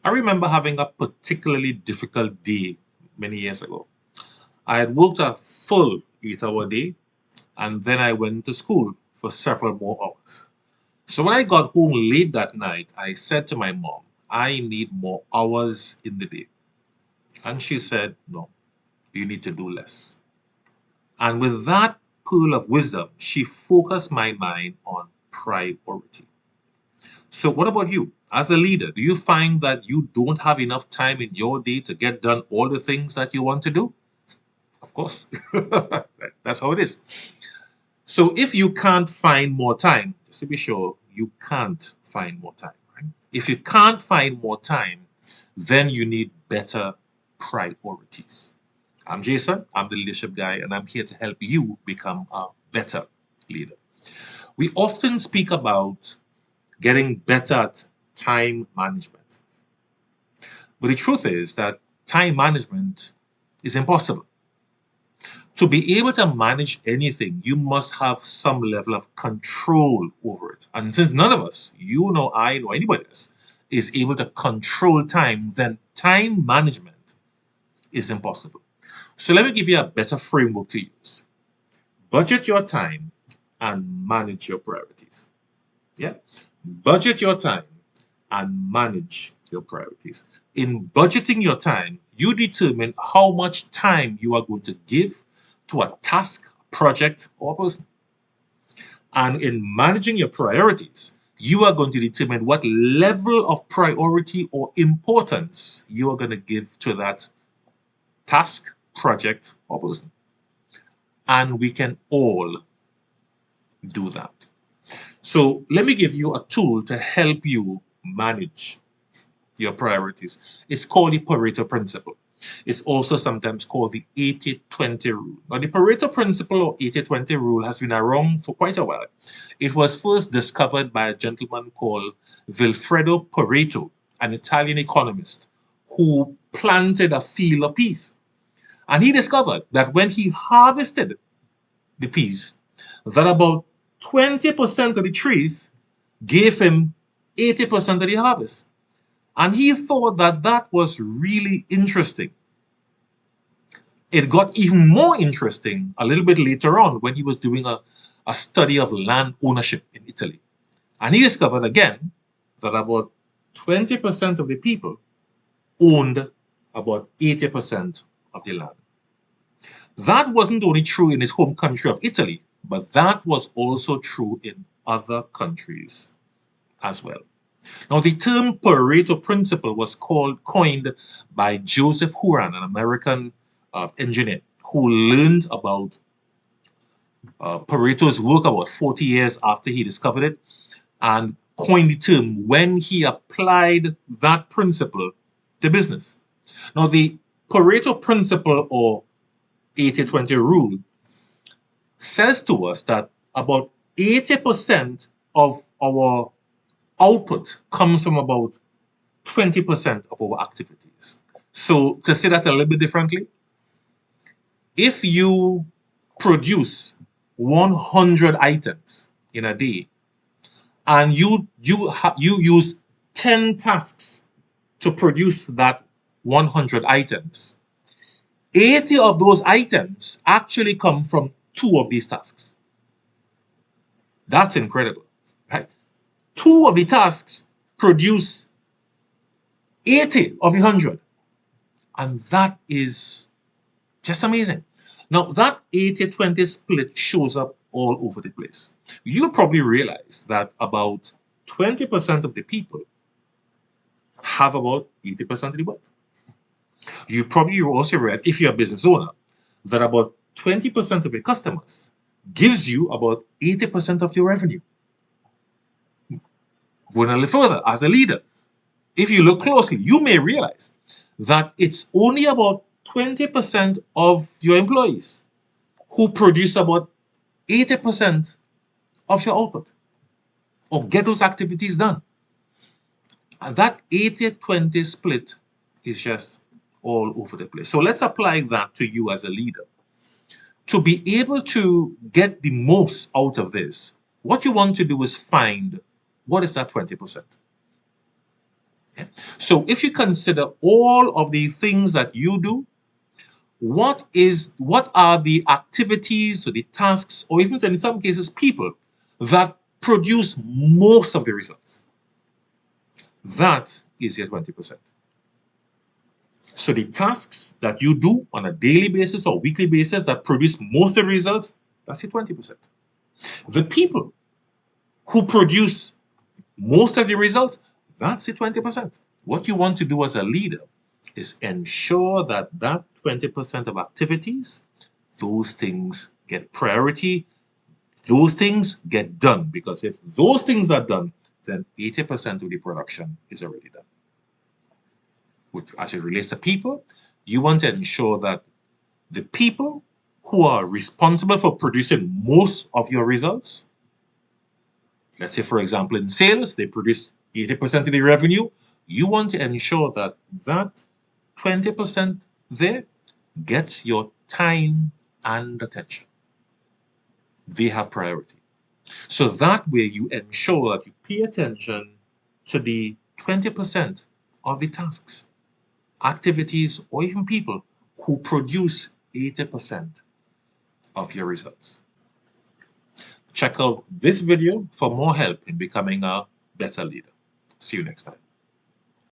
I remember having a particularly difficult day many years ago. I had worked a full 8-hour day and then I went to school for several more hours. So when I got home late that night, I said to my mom, I need more hours in the day. And she said, no, you need to do less. And with that pearl of wisdom, she focused my mind on priority. So, what about you? As a leader, do you find that you don't have enough time in your day to get done all the things that you want to do? Of course. That's how it is. So, if you can't find more time, just to be sure, you can't find more time. Right? If you can't find more time, then you need better priorities. I'm Jason, I'm the leadership guy, and I'm here to help you become a better leader. We often speak about getting better at time management. But the truth is that time management is impossible. To be able to manage anything, you must have some level of control over it. And since none of us, you nor I nor anybody else, is able to control time, then time management is impossible. So let me give you a better framework to use. Budget your time and manage your priorities. Yeah. Budget your time and manage your priorities. In budgeting your time, you determine how much time you are going to give to a task, project, or person. And in managing your priorities, you are going to determine what level of priority or importance you are going to give to that task, project, or person. And we can all do that. So let me give you a tool to help you manage your priorities. It's called the Pareto principle. It's also sometimes called the 80-20 rule. Now, the Pareto principle or 80-20 rule has been around for quite a while. It was first discovered by a gentleman called Vilfredo Pareto, an Italian economist who planted a field of peas. And he discovered that when he harvested the peas, that about 20% of the trees gave him 80% of the harvest. And he thought that that was really interesting. It got even more interesting a little bit later on when he was doing a study of land ownership in Italy. And he discovered again that about 20% of the people owned about 80% of the land. That wasn't only true in his home country of Italy, but that was also true in other countries as well. Now, the term Pareto principle was coined by Joseph Horan, an American engineer who learned about Pareto's work about 40 years after he discovered it and coined the term when he applied that principle to business. Now, the Pareto principle or 80-20 rule says to us that about 80% of our output comes from about 20% of our activities. So to say that a little bit differently, if you produce 100 items in a day and you use 10 tasks to produce that 100 items, 80 of those items actually come from two of these tasks. That's incredible, right? Two of the tasks produce 80 of the 100. And that is just amazing. Now, that 80-20 split shows up all over the place. You'll probably realize that about 20% of the people have about 80% of the wealth. You probably also realize, if you're a business owner, that about 20% of your customers gives you about 80% of your revenue. Going a little further, as a leader, if you look closely, you may realize that it's only about 20% of your employees who produce about 80% of your output or get those activities done. And that 80-20 split is just all over the place. So let's apply that to you as a leader. To be able to get the most out of this, what you want to do is find what is that 20%. Okay? So if you consider all of the things that you do, what are the activities or the tasks, or even in some cases people, that produce most of the results? That is your 20%. So the tasks that you do on a daily basis or weekly basis that produce most of the results, that's your 20%. The people who produce most of the results, that's your 20%. What you want to do as a leader is ensure that that 20% of activities, those things get priority, those things get done. Because if those things are done, then 80% of the production is already done. Which, as it relates to people, you want to ensure that the people who are responsible for producing most of your results, let's say, for example, in sales, they produce 80% of the revenue, you want to ensure that that 20% there gets your time and attention. They have priority. So that way you ensure that you pay attention to the 20% of the tasks, activities, or even people who produce 80% of your results. Check out this video for more help in becoming a better leader. See you next time.